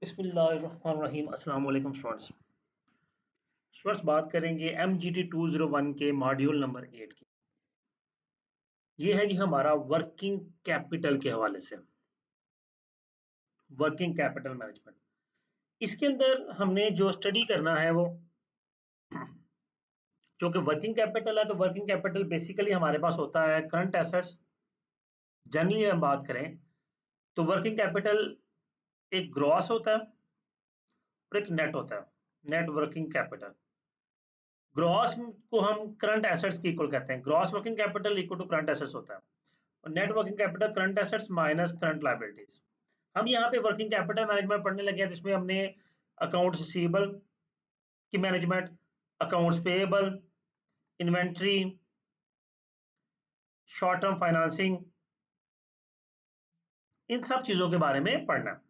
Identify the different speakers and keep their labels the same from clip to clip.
Speaker 1: बिस्मिल्लाहिर्रहमानिर्रहीम। अस्सलाम वालेकुम स्टूडेंट्स, बात करेंगे MGT 201 के मॉड्यूल नंबर 8 की। ये है जी हमारा वर्किंग कैपिटल के हवाले से, वर्किंग कैपिटल मैनेजमेंट। इसके अंदर हमने जो स्टडी करना है वो जो कि वर्किंग कैपिटल है, तो वर्किंग कैपिटल बेसिकली हमारे पास होता है करंट एसेट्स। जनरली हम बात करें तो वर्किंग कैपिटल एक ग्रॉस होता है और एक नेट होता है, नेट वर्किंग कैपिटल। ग्रॉस को हम करंट एसेट्स के इक्वल कहते हैं, gross working capital equal to current assets होता है, और net working capital current assets minus current liabilities. हम यहाँ पे वर्किंग कैपिटल मैनेजमेंट पढ़ने लगे हैं, जिसमें हमने अकाउंट्स रिसीवेबल की management, accounts payable, inventory, short term financing, इन सब चीजों के बारे में पढ़ना।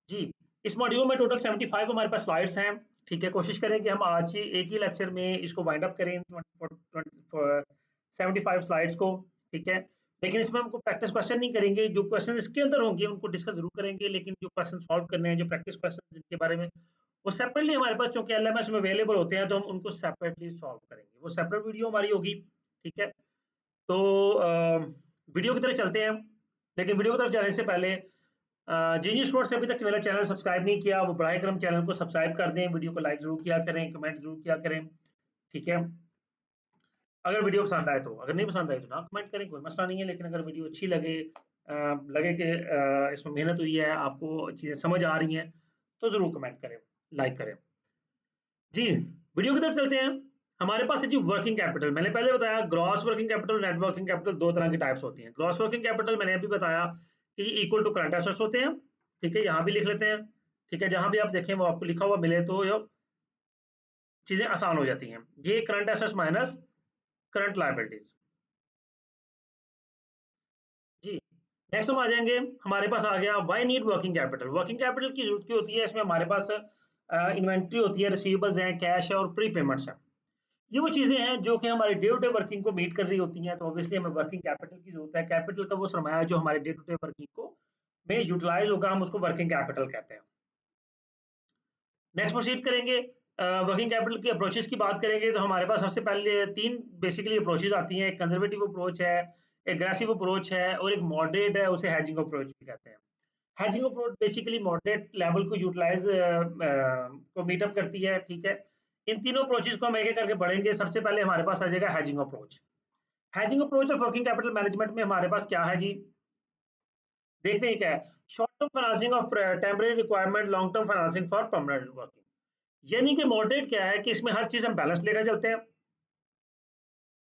Speaker 1: जी, इस मॉड्यूल में टोटल 75 हमारे पास स्लाइड्स हैं। ठीक है, कोशिश करें कि हम आज ही एक ही लेक्चर में इसको वाइंड अप करें 75 स्लाइड्स को। ठीक है, लेकिन इसमें हमको प्रैक्टिस क्वेश्चन नहीं करेंगे। जो क्वेश्चन इसके अंदर होंगे उनको डिस्कस जरूर करेंगे, लेकिन जो क्वेश्चन सॉल्व करने हैं, जो प्रैक्टिस क्वेश्चन जिनके बारे में, वो सेपरेटली हमारे पास चूंकि LMS में अवेलेबल होते हैं, तो हम उनको सेपरेटली सॉल्व करेंगे। वो सेपरेट वीडियो हमारी होगी। ठीक है, तो वीडियो की तरफ चलते हैं, लेकिन वीडियो की तरफ जाने से पहले जिन जिन स्टूडेंट्स ने अभी तक मेरा चैनल सब्सक्राइब नहीं किया, वो बराए करम चैनल को सब्सक्राइब कर दें, वीडियो को लाइक जरूर किया करें, कमेंट जरूर किया करें। ठीक है, अगर वीडियो पसंद आए तो, अगर नहीं पसंद आए तो ना कमेंट करें, कोई मसला नहीं है। लेकिन अगर वीडियो अच्छी लगे, लगे कि इसमें मेहनत हुई है, आपको चीज़ें समझ आ रही हैं, तो ज़रूर कमेंट करें, लाइक करें। जी, वीडियो की तरफ चलते हैं। हमारे पास है जी वर्किंग कैपिटल। मैंने पहले बताया gross working capital, net working capital, दो तरह की टाइप्स होती हैं। ग्रॉस वर्किंग कैपिटल मैंने अभी बताया कि इक्वल टू करंट एसेट्स होते हैं। ठीक है, यहाँ भी लिख लेते हैं। ठीक है, जहां भी आप देखें वो आपको लिखा हुआ मिले तो ये चीजें आसान हो जाती हैं। ये current assets minus current liabilities. जी, नेक्स्ट हम आ जाएंगे, हमारे पास आ गया why need working capital. Working capital की जरूरत क्यों होती है? इसमें हमारे पास इन्वेंट्री होती है, रिसीवेबल्स हैं, कैश है और प्री पेमेंट्स हैं। ये वो चीजें हैं जो कि हमारी डे टू डे वर्किंग को मीट कर रही होती हैं, तो ऑब्वियसली हमें वर्किंग कैपिटल की जरूरत है। कैपिटल का वो सरमाया जो हमारे डे टू डे वर्किंग को में यूटिलाइज होगा, हम उसको वर्किंग कैपिटल कहते हैं। नेक्स्ट प्रोसीड करेंगे, वर्किंग कैपिटल की अप्रोचेस की बात करेंगे, तो हमारे पास सबसे पहले तीन बेसिकली अप्रोचेस आती हैं। एक कंजर्वेटिव अप्रोच है, एग्रेसिव अप्रोच है, और एक मॉडरेट है, उसे हैजिंग अप्रोच भी कहते हैं। Hedging approach basically moderate level को यूटिलाइज को मीटअप करती है। ठीक है, इन तीनों अप्रोचेस को हम एक एक करके बढ़ेंगे। सबसे पहले हमारे पास आ जाएगा hedging approach. Hedging approach of working capital management में हमारे पास क्या है जी, देखते हैं क्या है। Short term financing of temporary requirement, long term financing for permanent working. यानी कि मॉडरेट क्या है कि इसमें हर चीज हम बैलेंस लेकर चलते हैं।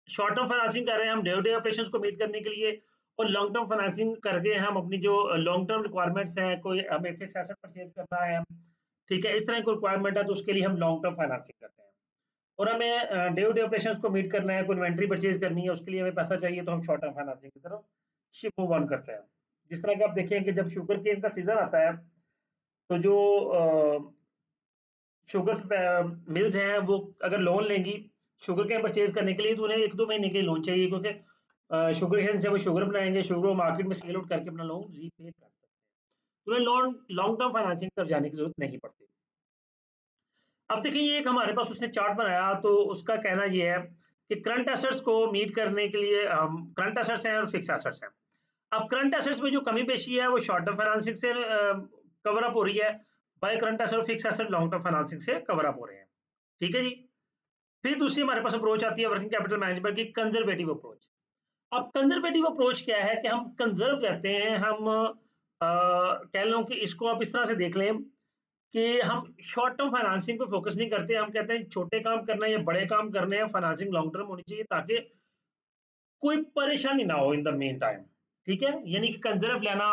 Speaker 1: शॉर्ट टर्म फाइनेंसिंग कर रहे हैं हम डे टू डे ऑपरेशंस को मीट करने के लिए, और लॉन्ग टर्म फाइनेंसिंग करके हम अपनी जो लॉन्ग टर्म रिक्वायरमेंट्स हैं, कोई हमें फिक्स एसेट परचेज करना है, ठीक है, इस तरह की रिक्वायरमेंट है, तो उसके लिए हम लॉन्ग टर्म फाइनेंसिंग करते हैं। और हमें डे टू डे ऑपरेशंस को मीट करना है, कोई इन्वेंट्री परचेज करनी है, उसके लिए हमें पैसा चाहिए, तो हम शॉर्ट टर्म फाइनेंसिंग की तरफ शिप मूव ऑन करते हैं। जिस तरह कि आप देखें कि जब शुगर केन का सीजन आता है, तो जो शुगर मिल्स हैं वो अगर लोन लेंगी शुगर केन परचेज करने के लिए, तो उन्हें 1-2 महीने के लोन चाहिए, क्योंकि शुगर केन से वो शुगर बनाएंगे, शुगर को मार्केट में सेल आउट करके अपना लोन रीपे कर सकते हैं। तो उन्हें लोन लॉन्ग टर्म फाइनेंसिंग तरफ जाने की जरूरत नहीं पड़ती। अब देखिए, ये एक हमारे पास उसने चार्ट बनाया, तो उसका कहना ये है कि करंट एसेट्स को मीट करने के लिए करंट एसेट्स हैं और फिक्स एसेट्स हैं। अब करंट एसेट्स में जो कमी पेशी है वो शॉर्ट टर्म फाइनेंसिंग से कवर अप हो रही है, बाय करंट एसेट और fix asset long term financing से कवर अप हो रहे हैं। ठीक है जी, फिर दूसरी हमारे पास अप्रोच आती है वर्किंग कैपिटल मैनेजमेंट की, कंजर्वेटिव अप्रोच। अब कंजर्वेटिव अप्रोच क्या है कि हम कंजर्व रहते हैं, हम कह लो कि इसको आप इस तरह से देख लें कि हम शॉर्ट टर्म फाइनेंसिंग पे फोकस नहीं करते। हम कहते हैं छोटे काम करना है या बड़े काम करने हैं, फाइनेंसिंग लॉन्ग टर्म होनी चाहिए, ताकि कोई परेशानी ना हो इन द मेन टाइम। ठीक है, यानी कि कंजर्व लेना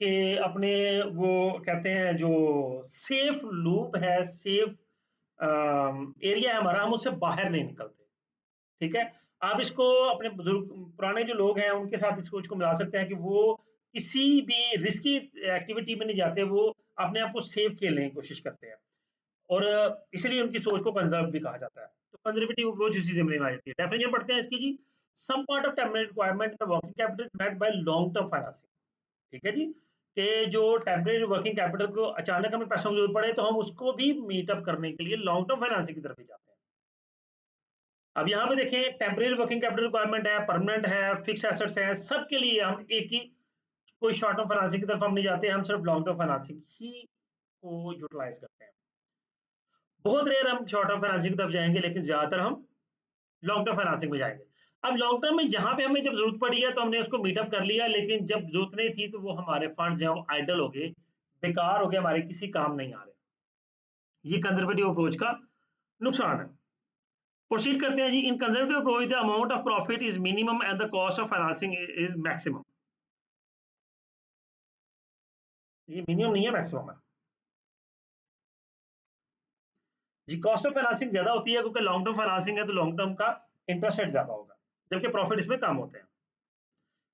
Speaker 1: कि अपने वो कहते हैं जो सेफ लूप है, सेफ एरिया है हमारा, हम उससे बाहर नहीं निकलते। ठीक है, आप इसको अपने बुजुर्ग पुराने जो लोग हैं उनके साथ इस सोच को मिला सकते हैं कि वो किसी भी रिस्की एक्टिविटी में नहीं जाते, वो अपने आप को सेफ खेलने की कोशिश करते हैं, और इसलिए उनकी सोच को कंजर्व भी कहा जाता है। तो कंजर्वेटिव अप्रोच इसी जिम्मे में आ जाती है। डेफिनेशन पढ़ते हैं इसकी जी, some part of temporary requirement in the working capital is met by long term financing. ठीक है जी, कि जो टेम्परेरी वर्किंग कैपिटल को अचानक हमें पैसों की जरूरत पड़े तो हम उसको भी मीट अप करने के लिए लॉन्ग टर्म फाइनेंसिंग की तरफ ही जाते हैं। अब यहाँ पे देखें, टेम्परेरी वर्किंग कैपिटल रिक्वायरमेंट है, परमानेंट है, फिक्स एसेट्स है, सबके लिए हम एक ही, कोई शॉर्ट टर्म फाइनेंसिंग की तरफ हम नहीं जाते, हम सिर्फ लॉन्ग टर्म फाइनेंसिंग ही को यूटिलाइज करते हैं। बहुत रेयर हम शॉर्ट टर्म फाइनेंसिंग की तरफ जाएंगे, लेकिन ज्यादातर हम लॉन्ग टर्म फाइनेंसिंग में जाएंगे। अब लॉन्ग टर्म में जहां पे हमें जब जरूरत पड़ी है तो हमने उसको मीटअप कर लिया, लेकिन जब जरूरत नहीं थी तो वो हमारे फंड्स हैं वो आइडल हो गए, बेकार हो गए, हमारे किसी काम नहीं आ रहे। ये कंजर्वेटिव अप्रोच का नुकसान है। प्रोसीड करते हैं जी। In conservative approach the amount of profit is minimum and the cost of financing is maximum. ये मिनिमम नहीं है, मैक्सिमम है जी। कॉस्ट ऑफ फाइनेंसिंग ज्यादा होती है क्योंकि लॉन्ग टर्म फाइनेंसिंग है तो लॉन्ग टर्म का इंटरेस्ट रेट ज्यादा होगा, जबकि प्रॉफिट इसमें कम होते हैं।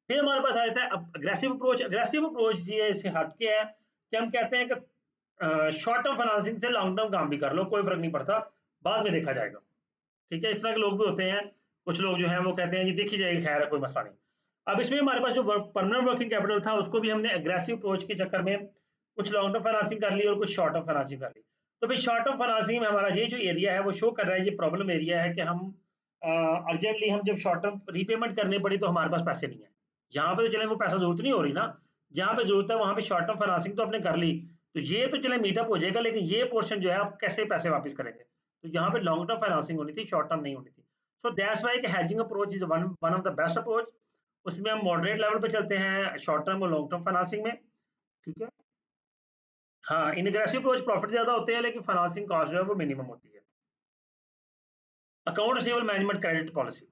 Speaker 1: फिर हमारे पास आ जाता है अब अग्रेसिव अप्रोच। अग्रेसिव अप्रोच ये इससे हटके है कि हम कहते हैं कि शॉर्ट टर्म फाइनेंसिंग से लॉन्ग टर्म काम भी कर लो, कोई फर्क नहीं पड़ता, बाद में देखा जाएगा। ठीक है, इस तरह के लोग भी होते हैं। कुछ लोग जो हैं वो कहते हैं ये देखी जाएगी, खैर है, कोई मसला नहीं। अब इसमें हमारे पास जो परमानेंट वर्किंग कैपिटल था उसको भी हमने अग्रेसिव अप्रोच के चक्कर में कुछ लॉन्ग टर्म फाइनेंसिंग कर ली और कुछ शॉर्ट टर्म फाइनेंसिंग कर ली। तो भाई शॉर्ट टर्म फाइनेंसिंग में हमारा ये जो एरिया है वो शो कर रहा है, ये प्रॉब्लम एरिया है कि हम अर्जेंटली हम जब शॉर्ट टर्म रीपेमेंट करनी पड़ी तो हमारे पास पैसे नहीं है। जहाँ पे तो चले वो पैसा जरूरत नहीं हो रही ना, जहाँ पे जरूरत है वहां पे शॉर्ट टर्म फाइनेंसिंग तो आपने कर ली, तो ये तो चले मीटअप हो जाएगा, लेकिन ये पोर्शन जो है आप कैसे पैसे वापस करेंगे। तो यहाँ पे लॉन्ग टर्म फाइनेंसिंग होनी थी, शॉर्ट टर्म नहीं होनी थी। So that's why hedging approach is one one of the best approach. उसमें हम मॉडरेट लेवल पे चलते हैं शॉर्ट टर्म और लॉन्ग टर्म फाइनेंसिंग में। ठीक है, हाँ, इन एग्रेसिव अप्रोच प्रॉफिट ज्यादा होते हैं लेकिन फाइनेंसिंग कॉस्ट जो है वो मिनिमम होती है। Account receivable management credit policy.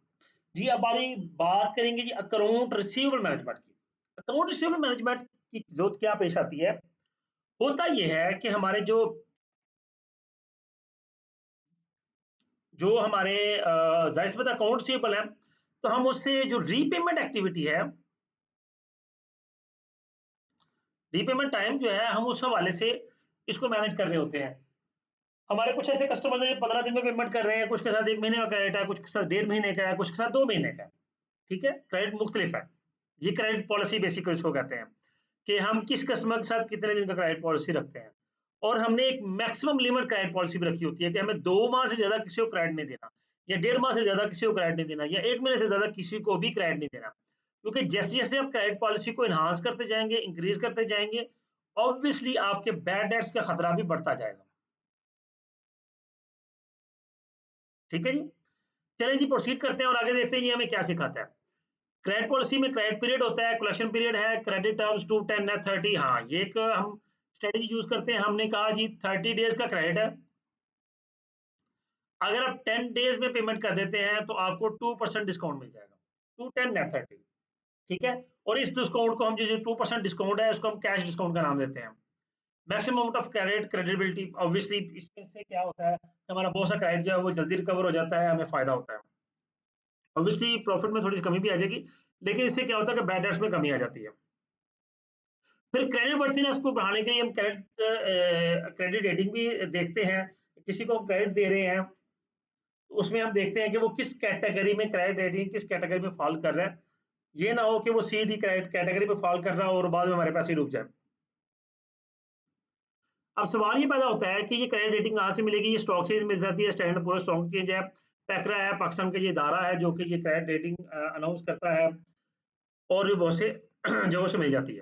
Speaker 1: जी अब बारी बात करेंगे जी अकाउंट रिसीवेबल मैनेजमेंट की। अकाउंट रिसीवेबल मैनेजमेंट की जरूरत क्या पेश आती है। होता यह है कि हमारे जो जो हमारे जाहिर सी बात है अकाउंट रिसीवेबल है, तो हम उससे जो रीपेमेंट एक्टिविटी है, रीपेमेंट टाइम जो है, हम उस हवाले से इसको मैनेज कर रहे होते हैं। हमारे कुछ ऐसे कस्टमर हैं जो 15 दिन में पेमेंट कर रहे हैं, कुछ के साथ 1 महीने का क्रेडिट है, कुछ के साथ 1.5 महीने का है, कुछ के साथ 2 महीने का है। ठीक है, क्रेडिट मुख्तलिफ है। ये क्रेडिट पॉलिसी बेसिकली इसको कहते हैं कि हम किस कस्टमर के साथ कितने दिन का क्रेडिट पॉलिसी रखते हैं। और हमने एक मैक्सिमम लिमिट क्रेडिट पॉलिसी भी रखी होती है कि हमें 2 माह से ज्यादा किसी को क्रेडिट नहीं देना, या 1.5 माह से ज्यादा किसी को क्रेडिट नहीं देना, या 1 महीने से ज्यादा किसी को भी क्रेडिट नहीं देना। क्योंकि जैसे जैसे आप क्रेडिट पॉलिसी को इन्हांस करते जाएंगे, इंक्रीज करते जाएंगे, ऑब्वियसली आपके बैड डेट्स का खतरा भी बढ़ता जाएगा। ठीक है जी, चलिए जी प्रोसीड करते हैं और आगे देखते हैं ये हमें क्या सिखाता है। क्रेडिट पॉलिसी में क्रेडिट पीरियड होता है, कलेक्शन पीरियड है, क्रेडिट टर्म्स 2, 10 या 30। हाँ, ये एक हम स्ट्रेटेजी यूज करते हैं। हमने कहा जी 30 डेज का क्रेडिट है, अगर आप 10 डेज में पेमेंट कर देते हैं तो आपको 2% डिस्काउंट मिल जाएगा, 2, 10 या 30। ठीक है, और इस डिस्काउंट को हम जो 2% डिस्काउंट है उसको हम कैश डिस्काउंट का नाम देते हैं। Maximum amount of credit credibility, obviously इससे क्या होता है, हमारा बहुत सा क्रेडिट जो है वो जल्दी रिकवर हो जाता है, हमें फायदा होता है। ऑब्वियसली प्रॉफिट में थोड़ी सी कमी भी आ जाएगी, लेकिन इससे क्या होता है कि बैड डेट्स में कमी आ जाती है। फिर क्रेडिट वर्थीनेस को बढ़ाने के लिए हम क्रेडिट रेटिंग भी देखते हैं। किसी को हम क्रेडिट दे रहे हैं तो उसमें हम देखते हैं कि वो किस कैटेगरी में क्रेडिट रेटिंग किस कैटेगरी में फॉल कर रहा है। ये ना हो कि वो सी डी क्रेडिट कैटेगरी में फॉल कर रहा हो और बाद में हमारे पैसे रुक जाए। अब सवाल ये पैदा होता है कि ये क्रेडिट रेटिंग कहाँ से मिलेगी। ये स्टॉक से मिल जाती है, स्टैंडर्ड पूरा स्टॉक एक्सचेंज है, पैकरा है, पाकिस्तान का ये इदारा है जो कि ये क्रेडिट रेटिंग अनाउंस करता है, और भी बहुत से जगहों से मिल जाती है।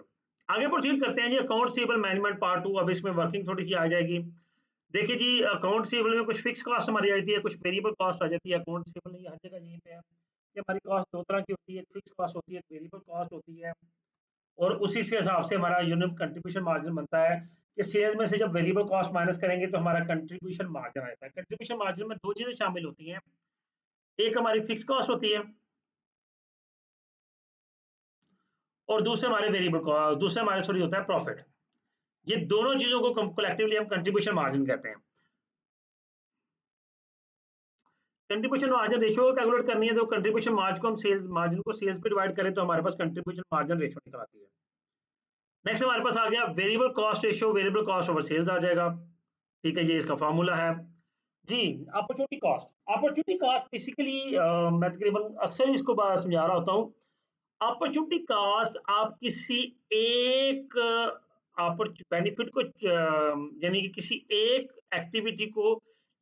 Speaker 1: आगे प्रोसीड करते हैं जी अकाउंट रिसीवेबल मैनेजमेंट पार्ट 2। अब इसमें वर्किंग थोड़ी सी आ जाएगी। देखिए जी, अकाउंट रिसीवेबल में कुछ फिक्स कॉस्ट हमारी आ जाती है, कुछ वेरिएबल कॉस्ट आ जाती है। अकाउंट रिसीवेबल नहीं, हर जगह यहीं पे है कि हमारी कॉस्ट दो तरह की होती है, एक फिक्स कॉस्ट होती है, एक वेरिएबल कॉस्ट होती है। और उसी के हिसाब से हमारा यूनिट कंट्रीब्यूशन मार्जिन बनता है कि सेल्स में से जब वेरिएबल कॉस्ट माइनस करेंगे तो हमारा कंट्रीब्यूशन मार्जिन आता है। कंट्रीब्यूशन मार्जिन में दो चीजें शामिल होती हैं, एक हमारी फिक्स कॉस्ट होती है और दूसरे हमारे सॉरी होता है प्रॉफिट। ये दोनों चीजों को कलेक्टिवली हम कंट्रीब्यूशन मार्जिन कहते हैं। कंट्रीब्यूशन मार्जिन रेशियो को कैलकुलेट करनी है तो कंट्रीब्यूशन मार्जिन को हम सेल्स मार्जिन को सेल्स पे डिवाइड करें तो हमारे पास कंट्रीब्यूशन मार्जिन रेशियो निकल आती है। नेक्स्ट हमारे पास आ गया variable cost ratio, variable cost over sales आ जाएगा। ठीक है, ये इसका फार्मूला है जी। अपॉर्चुनिटी कॉस्ट बेसिकली मैं तकरीबन अक्सर इसको समझा रहा होता हूँ। अपॉर्चुनिटी कास्ट आप किसी एक बेनिफिट को यानी कि किसी एक एक्टिविटी को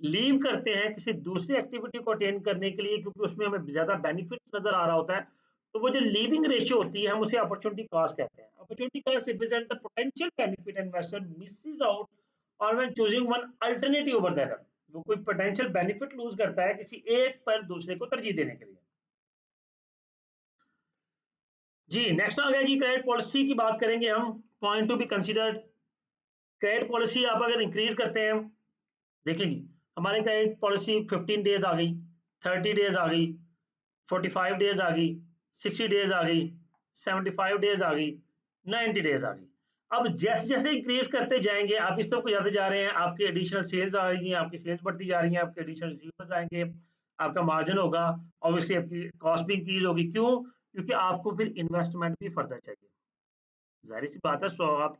Speaker 1: लीव करते हैं किसी दूसरी एक्टिविटी को अटेन करने के लिए, क्योंकि उसमें हमें ज्यादा बेनिफिट नजर आ रहा होता है, तो वो जो लीविंग रेशियो होती है हम उसे अपॉर्चुनिटी कॉस्ट कहते हैं। Opportunity cost represent the potential benefit investor misses out on when choosing one alternative over the other. वो कोई पोटेंशियल बेनिफिट लूज करता है किसी एक पर दूसरे को तरजीह देने के लिए। जी नेक्स्ट आ गया जी, क्रेडिट पॉलिसी की बात करेंगे हम। Point to be considered, credit policy आप अगर इंक्रीज करते हैं, देखिए जी हमारी क्रेडिट पॉलिसी 15 डेज आ गई, 30 डेज आ गई, 45 डेज आ गई, 60 डेज आ गई, 75 डेज आ गई, 90 डेज आ गई। अब जैसे जैसे इंक्रीज करते जाएंगे आप इस तरफ को जाते जा रहे हैं, आपकी एडिशनल सेल्स आ रही हैं, आपकी सेल्स बढ़ती जा रही हैं, आपके एडिशनल रिसीवर्स आएंगे, आपका मार्जिन होगा, ऑब्वियसली आपकी कॉस्ट भी इंक्रीज होगी। क्यों? क्योंकि आपको फिर इन्वेस्टमेंट भी फर्दर चाहिए। जाहिर सी बात है, सो आप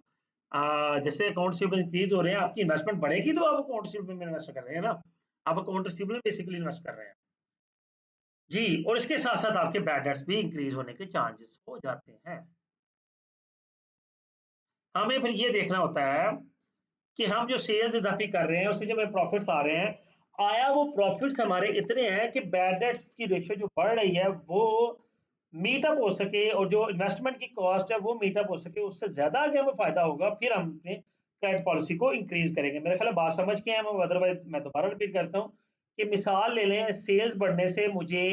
Speaker 1: जैसे अकाउंट रिसीवेबल इंक्रीज हो रहे हैं, आपकी इन्वेस्टमेंट बढ़ेगी तो आप अकाउंट रिसीवेबल में इन्वेस्ट कर रहे हैं ना, आप अकाउंट रिसीवेबल में बेसिकली इन्वेस्ट कर रहे हैं जी। और इसके साथ साथ आपके बैड डेट्स भी इंक्रीज होने के चांसेस हो जाते हैं। हमें फिर ये देखना होता है कि हम जो सेल्स इजाफी कर रहे हैं उससे जो हमें प्रॉफिट्स आ रहे हैं, आया वो प्रॉफिट्स हमारे इतने हैं कि बैड डेट्स की रेशियो जो बढ़ रही है वो मीटअप हो सके, और जो इन्वेस्टमेंट की कॉस्ट है वो मीटअप हो सके, उससे ज्यादा आगे हमें फायदा होगा, फिर हम अपने क्रेडिट पॉलिसी को इंक्रीज करेंगे। मेरे ख्याल है बात समझ के हैं हम, अदरवाइज मैं दोबारा रिपीट करता हूँ कि मिसाल ले लें, सेल्स बढ़ने से मुझे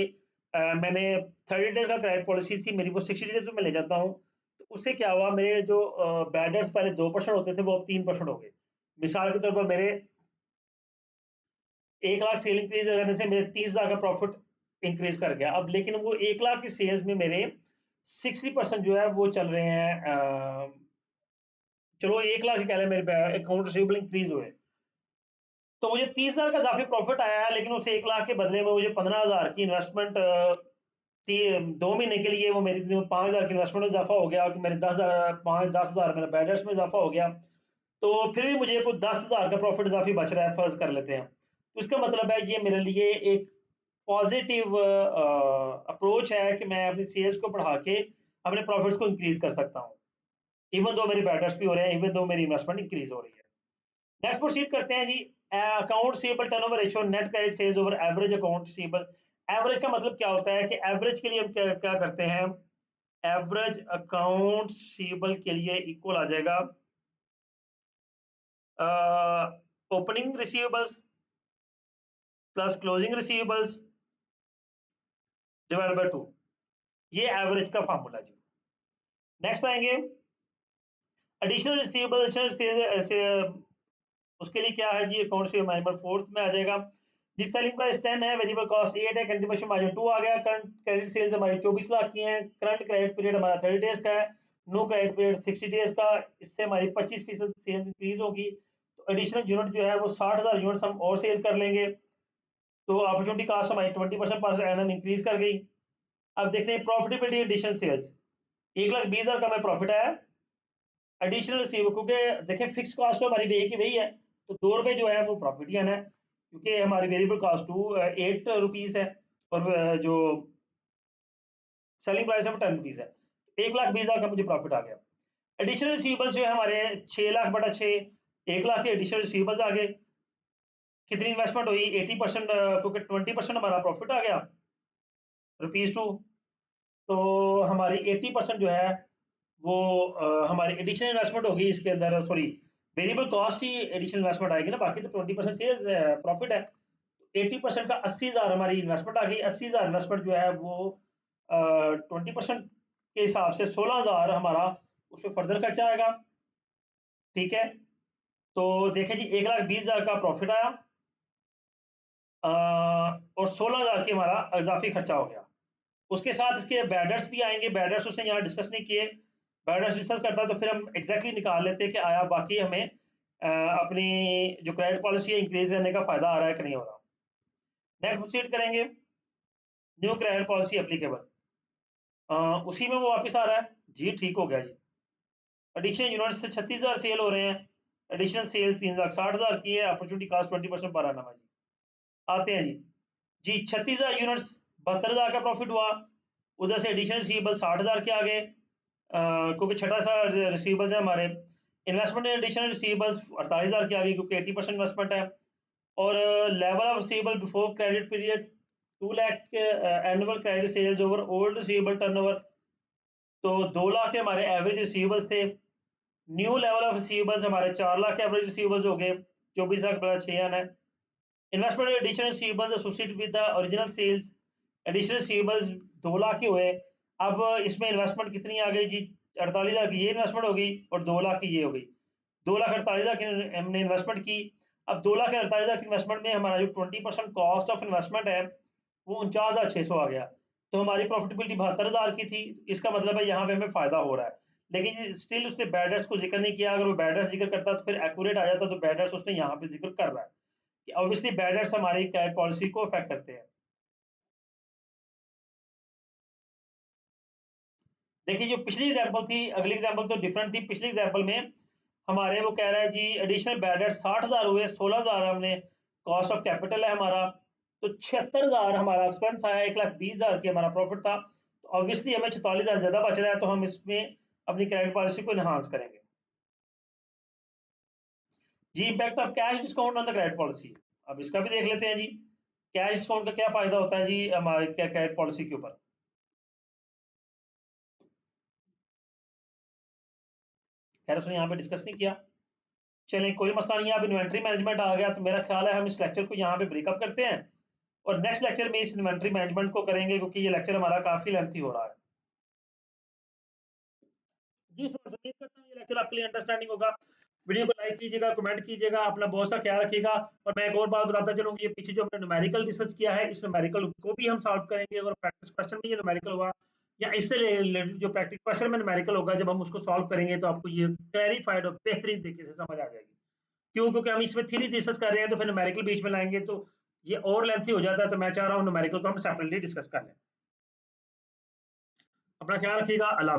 Speaker 1: मैंने 30 डेज का क्रेडिट पॉलिसी थी मेरी, वो 60 डेज में ले जाता हूँ, तो उससे क्या हुआ, मेरे जो बैडर्स पहले 2% होते थे वो अब 3% हो गए। मिसाल के तौर पर मेरे 1 लाख सेल इंक्रीज करने से मेरे 30,000 का प्रॉफिट इंक्रीज कर गया अब, लेकिन वो 1 लाख की सेल्स में मेरे 60% जो है वो चल रहे हैं, चलो 1 लाख ही कह लें, मेरे अकाउंट रिसीवेबल इंक्रीज हुए, तो मुझे 30,000 का काफी प्रॉफिट आया है, लेकिन उस 1 लाख के बदले में मुझे 15,000 की इन्वेस्टमेंट 2 महीने के लिए वो मेरी 5,000 की इन्वेस्टमेंट में इजाफा हो गया, कि मेरे 10,000 मेरे बैडर्स में इजाफा हो गया, तो फिर भी मुझे कुछ 10,000 का प्रॉफिट इजाफी बच रहा है, फर्ज कर लेते हैं, तो इसका मतलब है ये मेरे लिए एक पॉजिटिव अप्रोच है कि मैं अपनी सेल्स को बढ़ा के अपने प्रॉफिट्स को इंक्रीज कर सकता हूँ, इवन दो मेरे बैटर्स भी हो रहे हैं, इवन दो मेरी इन्वेस्टमेंट इंक्रीज हो रही है। नेक्स्ट प्रोसीड करते हैं जी, account receivable turnover ratio net credit sales over average account receivable. Average का मतलब क्या होता है कि एवरेज के लिए हम क्या क्या करते हैं, एवरेज अकाउंट रिसीवेबल के लिए इक्वल आ जाएगा opening receivables plus closing receivables divide by 2, ये एवरेज का फार्मूला जी। नेक्स्ट आएंगे एडिशनल रिसीवेबल, उसके लिए क्या है जी, अकाउंट से मैनेजमेंट फोर्थ में आ जाएगा जी। सेलिंग प्राइस 10 है, वेरिएबल कॉस्ट 8 है, कंट्रीब्यूशन मार्जिन 2 आ गया, करंट क्रेडिट सेल्स हमारी 24 लाख की है, करंट क्रेडिट पीरियड हमारा 30 डेज का है, नो क्रेडिट पीरियड 60 डेज का, इससे हमारी 25% सेल्स इंक्रीज होगी, तो एडिशनल यूनिट जो है वो 60,000 यूनिट्स हम और सेल कर लेंगे, तो अपॉर्चुनिटी कॉस्ट हमारी 20% पर एनम इंक्रीज कर गई। अब देखते हैं प्रॉफिटेबिलिटी एडिशनल सेल्स, 1,20,000 का हमें प्रॉफिट आया, एडिशनल रिसीव, क्योंकि देखिए फिक्स कॉस्ट तो हमारी वही की वही है, तो 2 रुपए जो है वो प्रॉफिट ही आना है, क्योंकि हमारी वेरिएबल कॉस्ट 8 रुपीज है, और जो सेलिंग प्राइस है वो 10 रुपीज है, 1,20,000 का मुझे प्रॉफिट आ गया। एडिशनल रिसीवेबल्स जो है हमारे 6 लाख बटा 6, 1 लाख के एडिशनल रिसीवेबल्स आ गए, कितनी इन्वेस्टमेंट हुई 80%, क्योंकि 20% हमारा प्रॉफिट आ गया ₹2, तो हमारी 80% जो है वो हमारी एडिशनल इन्वेस्टमेंट होगी इसके अंदर, सॉरी वेरिएबल कॉस्ट ही एडिशनल इन्वेस्टमेंट आएगी ना, बाकी तो 20% सेल्स प्रॉफिट है, 80% का 80,000 हमारी इन्वेस्टमेंट आ गई, 80,000 इन्वेस्टमेंट जो है वो 20% के हिसाब से 16,000 हमारा उसमें फर्दर खर्चा आएगा। ठीक है, तो देखें जी 1,20,000 का प्रॉफिट आया, और 16,000 की हमारा इजाफी खर्चा हो गया, उसके साथ इसके बैडर्स भी आएंगे, बैडर्स उसने यहाँ डिस्कस नहीं किए, बैडर्स डिस्कस करता तो फिर हम एग्जैक्टली निकाल लेते कि आया बाकी हमें अपनी जो क्रेडिट पॉलिसी है इंक्रीज करने का फायदा आ रहा है कि नहीं हो रहा। नेक्स्ट प्रोसीड करेंगे, न्यू क्रेडिट पॉलिसी एप्लीकेबल, उसी में वो वापस आ रहा है जी, ठीक हो गया जी। एडिशनल यूनिट से 36,000 सेल हो रहे हैं, एडिशनल सेल्स 3,60,000 की है, अपॉर्चुनिटी कॉस्ट 20% पर आना है जी। आते हैं जी 36,000 यूनिट्स 72,000 का प्रॉफिट हुआ, उधर से एडिशनल रिसीवेबल 60,000 के आ गए, क्योंकि छठा सा रिसीवेबल्स है हमारे। इन्वेस्टमेंट इन एडिशनल रिसीवेबल्स 48,000 की आ गई, क्योंकि 80% इन्वेस्टमेंट है। और level of receivable before credit period 2 lakh annual credit sales over old receivable turnover, तो 2 लाख के हमारे एवरेज रिसीवेबल्स थे। न्यू लेवल ऑफ रिसीवेबल्स हमारे 4 लाख के एवरेज रिसीवेबल्स हो गए, 24 लाख प्लस 6 आना है। Investment additional receivables associated with the original sales, additional receivables 2 lakh के हुए। अब इसमें इन्वेस्टमेंट कितनी आ गई जी, 48,000 की ये इन्वेस्टमेंट हो गई और 2 लाख की ये हो गई। 2,48,000 की हमने इन्वेस्टमेंट की। अब 2,48,000 की इन्वेस्टमेंट में हमारा जो 20% कॉस्ट ऑफ इन्वेस्टमेंट है वो 49,600 आ गया। तो हमारी प्रॉफिटेबिलिटी 72,000 की थी। इसका मतलब है यहाँ पे हमें फायदा हो रहा है, लेकिन स्टिल उसने बैड डेट्स को जिक्र नहीं किया। अगर वो बैड डेट्स जिक्र करता तो फिर एक्यूरेट आ जाता, तो बैड डेट्स उसने यहाँ पे जिक्र कर रहा है कि ऑब्वियसली बैड डेट्स हमारी कैट पॉलिसी को अफेक्ट करते हैं। देखिए जो पिछली एग्जांपल थी, अगली एग्जांपल तो डिफरेंट थी। पिछली एग्जांपल में हमारे वो कह रहा है जी एडिशनल बैड डेट 60,000 हुए, 16,000 हमने कॉस्ट ऑफ कैपिटल है हमारा, तो 76,000 हमारा एक्सपेंस आया, 1,20,000 की हमारा प्रॉफिट था। तो ऑब्वियसली हमें 44,000 ज्यादा बच रहा है, तो हम इसमें अपनी क्रेडिट पॉलिसी को इनहांस करेंगे। जी impact of cash discount on the credit policy, अब इसका भी देख लेते हैं जी। कैश डिस्काउंट का क्या फायदा होता है जी हमारे क्रेडिट पॉलिसी के ऊपर। खैर उसने यहाँ पे डिस्कस नहीं किया, चलें कोई मसला नहीं है। अब इन्वेंट्री मैनेजमेंट आ गया, तो मेरा ख्याल है हम इस लेक्चर को यहाँ पे ब्रेकअप करते हैं और नेक्स्ट लेक्चर में इस इन्वेंट्री मैनेजमेंट को करेंगे, क्योंकि ये लेक्चर हमारा काफी लेंथी हो रहा है। जी सर, उम्मीद करता हूँ ये लेक्चर आपके लिए अंडरस्टैंडिंग होगा। वीडियो को लाइक कीजिएगा, कमेंट कीजिएगा, अपना बहुत सा ख्याल रखिएगा। और मैं एक और बात बताता चलूँ, ये पीछे जो हमने न्यूमेरिकल डिस्कस किया है, इस न्यूमेरिकल को भी हम सॉल्व करेंगे। अगर प्रैक्टिस क्वेश्चन में ये न्यूमेरिकल हुआ या इससे रिलेटेड जो प्रैक्टिस क्वेश्चन में न्यूमेरिकल होगा, जब हम उसको सॉल्व करेंगे तो आपको ये क्लैरिफाइड और बेहतरीन तरीके से समझ आ जाएगी। क्यों? क्योंकि हम इसमें थ्योरी डिस्कस कर रहे हैं, तो फिर न्यूमेरिकल बीच में लाएंगे तो ये और लेंथी हो जाता है। तो मैं चाह रहा हूँ न्यूमेरिकल को हम सेपरेटली डिस्कस कर लें। अपना ख्याल रखिएगा। अल्लाह।